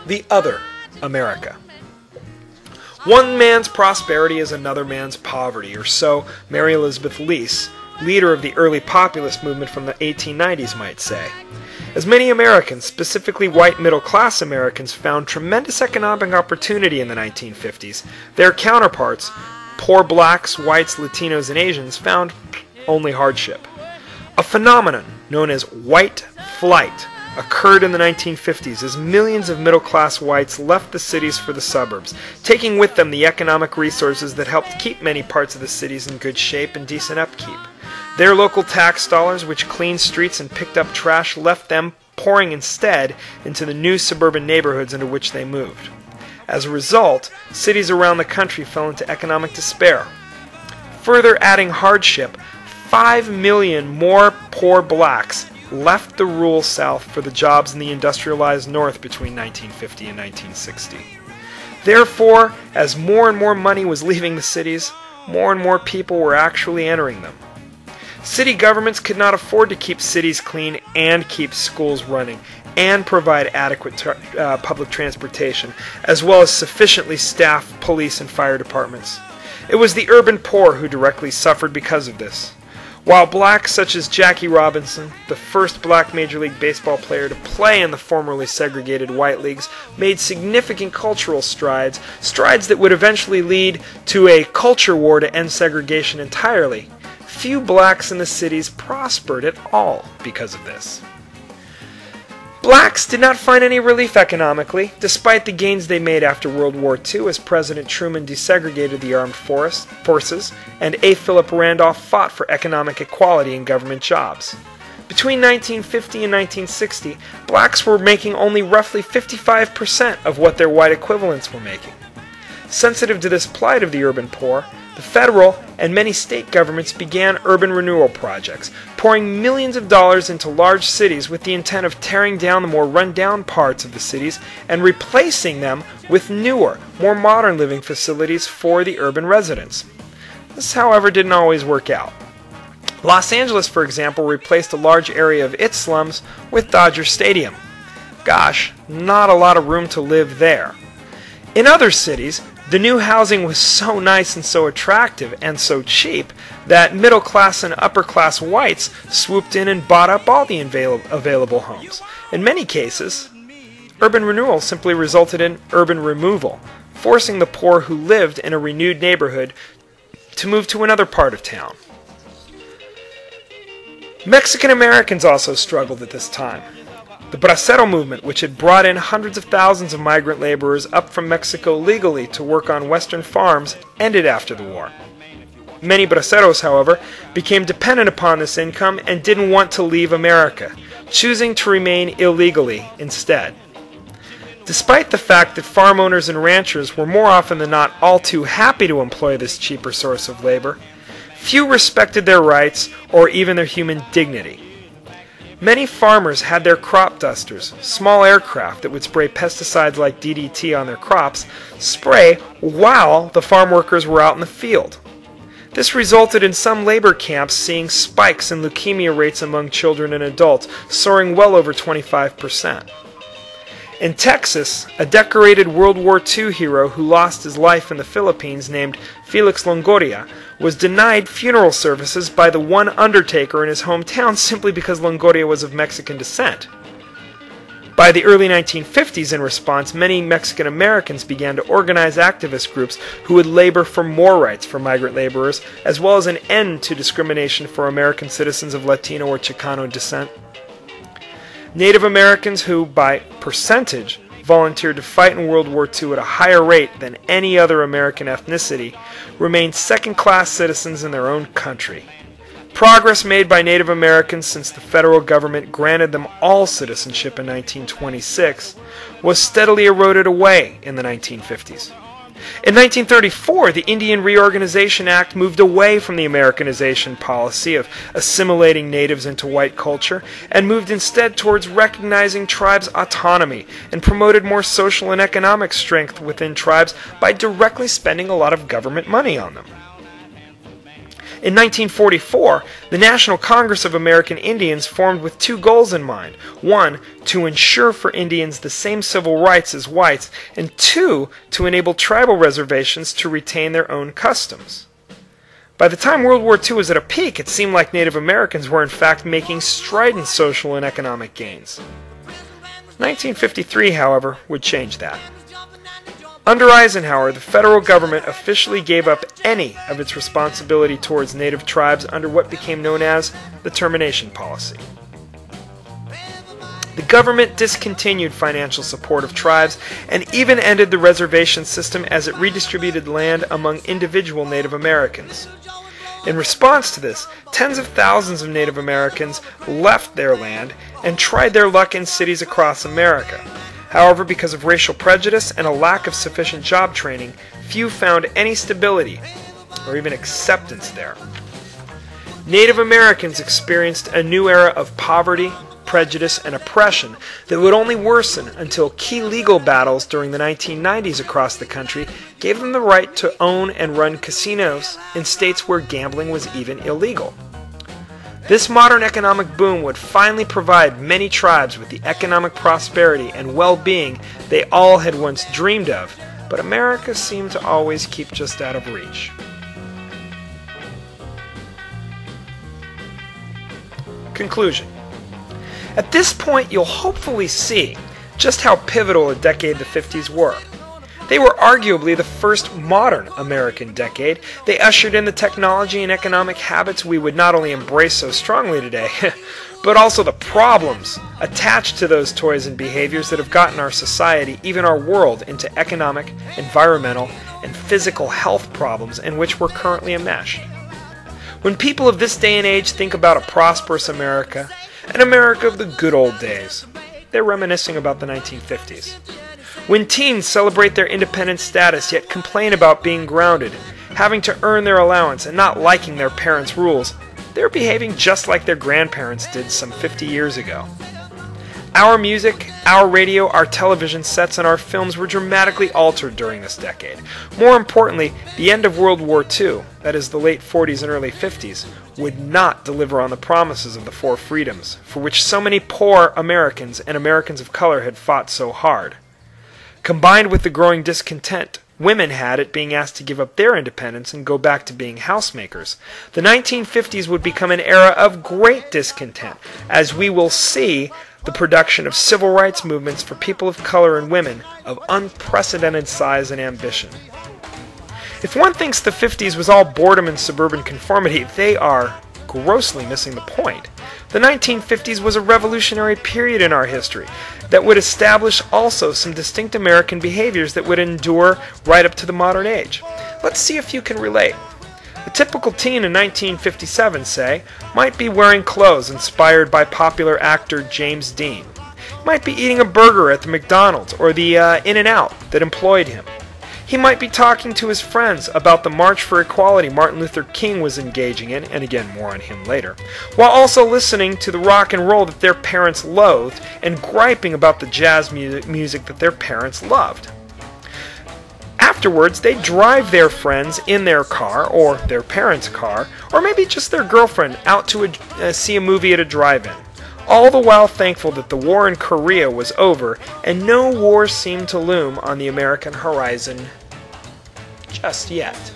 The other America. One man's prosperity is another man's poverty, or so Mary Elizabeth Lease, leader of the early populist movement from the 1890s, might say. As many Americans, specifically white middle-class Americans, found tremendous economic opportunity in the 1950s, their counterparts, poor blacks, whites, Latinos, and Asians, found only hardship. A phenomenon known as white flight occurred in the 1950s as millions of middle-class whites left the cities for the suburbs, taking with them the economic resources that helped keep many parts of the cities in good shape and decent upkeep. Their local tax dollars, which cleaned streets and picked up trash, left them pouring instead into the new suburban neighborhoods into which they moved. As a result, cities around the country fell into economic despair. Further adding hardship, 5 million more poor blacks left the rural South for the jobs in the industrialized North between 1950 and 1960. Therefore, as more and more money was leaving the cities, more and more people were actually entering them. City governments could not afford to keep cities clean and keep schools running and provide adequate public transportation, as well as sufficiently staffed police and fire departments. It was the urban poor who directly suffered because of this. While blacks such as Jackie Robinson, the first black Major League Baseball player to play in the formerly segregated white leagues, made significant cultural strides that would eventually lead to a culture war to end segregation entirely, few blacks in the cities prospered at all because of this. Blacks did not find any relief economically, despite the gains they made after World War II as President Truman desegregated the armed forces and A. Philip Randolph fought for economic equality in government jobs. Between 1950 and 1960, blacks were making only roughly 55% of what their white equivalents were making. Sensitive to this plight of the urban poor, the federal and many state governments began urban renewal projects, pouring millions of dollars into large cities with the intent of tearing down the more run-down parts of the cities and replacing them with newer, more modern living facilities for the urban residents. This, however, didn't always work out. Los Angeles, for example, replaced a large area of its slums with Dodger Stadium. Gosh, not a lot of room to live there. In other cities, the new housing was so nice and so attractive and so cheap that middle-class and upper-class whites swooped in and bought up all the available homes. In many cases, urban renewal simply resulted in urban removal, forcing the poor who lived in a renewed neighborhood to move to another part of town. Mexican Americans also struggled at this time. The Bracero movement, which had brought in hundreds of thousands of migrant laborers up from Mexico legally to work on western farms, ended after the war. Many braceros, however, became dependent upon this income and didn't want to leave America, choosing to remain illegally instead. Despite the fact that farm owners and ranchers were more often than not all too happy to employ this cheaper source of labor, few respected their rights or even their human dignity. Many farmers had their crop dusters, small aircraft that would spray pesticides like DDT on their crops, spray while the farm workers were out in the field. This resulted in some labor camps seeing spikes in leukemia rates among children and adults, soaring well over 25%. In Texas, a decorated World War II hero who lost his life in the Philippines named Felix Longoria was denied funeral services by the one undertaker in his hometown simply because Longoria was of Mexican descent. By the early 1950s, in response, many Mexican Americans began to organize activist groups who would labor for more rights for migrant laborers, as well as an end to discrimination for American citizens of Latino or Chicano descent. Native Americans who, by percentage, volunteered to fight in World War II at a higher rate than any other American ethnicity, remained second-class citizens in their own country. Progress made by Native Americans since the federal government granted them all citizenship in 1926 was steadily eroded away in the 1950s. In 1934, the Indian Reorganization Act moved away from the Americanization policy of assimilating natives into white culture and moved instead towards recognizing tribes' autonomy and promoted more social and economic strength within tribes by directly spending a lot of government money on them. In 1944, the National Congress of American Indians formed with two goals in mind. One, to ensure for Indians the same civil rights as whites, and two, to enable tribal reservations to retain their own customs. By the time World War II was at a peak, it seemed like Native Americans were in fact making strident social and economic gains. 1953, however, would change that. Under Eisenhower, the federal government officially gave up any of its responsibility towards Native tribes under what became known as the termination policy. The government discontinued financial support of tribes and even ended the reservation system as it redistributed land among individual Native Americans. In response to this, tens of thousands of Native Americans left their land and tried their luck in cities across America. However, because of racial prejudice and a lack of sufficient job training, few found any stability or even acceptance there. Native Americans experienced a new era of poverty, prejudice, and oppression that would only worsen until key legal battles during the 1990s across the country gave them the right to own and run casinos in states where gambling was even illegal. This modern economic boom would finally provide many tribes with the economic prosperity and well-being they all had once dreamed of, but America seemed to always keep just out of reach. Conclusion. At this point, you'll hopefully see just how pivotal a decade the 50s were. They were arguably the first modern American decade. They ushered in the technology and economic habits we would not only embrace so strongly today, but also the problems attached to those toys and behaviors that have gotten our society, even our world, into economic, environmental, and physical health problems in which we're currently enmeshed. When people of this day and age think about a prosperous America, an America of the good old days, they're reminiscing about the 1950s. When teens celebrate their independent status yet complain about being grounded, having to earn their allowance, and not liking their parents' rules, they're behaving just like their grandparents did some 50 years ago. Our music, our radio, our television sets, and our films were dramatically altered during this decade. More importantly, the end of World War II, that is the late 40s and early 50s, would not deliver on the promises of the four freedoms, for which so many poor Americans and Americans of color had fought so hard. Combined with the growing discontent women had at being asked to give up their independence and go back to being housemakers, the 1950s would become an era of great discontent, as we will see the production of civil rights movements for people of color and women of unprecedented size and ambition. If one thinks the 50s was all boredom and suburban conformity, they are grossly missing the point. The 1950s was a revolutionary period in our history that would establish also some distinct American behaviors that would endure right up to the modern age. Let's see if you can relate. A typical teen in 1957, say, might be wearing clothes inspired by popular actor James Dean. He might be eating a burger at the McDonald's or the In-N-Out that employed him. He might be talking to his friends about the March for Equality Martin Luther King was engaging in, and again, more on him later, while also listening to the rock and roll that their parents loathed and griping about the jazz music that their parents loved. Afterwards, they drive their friends in their car, or their parents' car, or maybe just their girlfriend out to see a movie at a drive-in, all the while thankful that the war in Korea was over and no war seemed to loom on the American horizon just yet.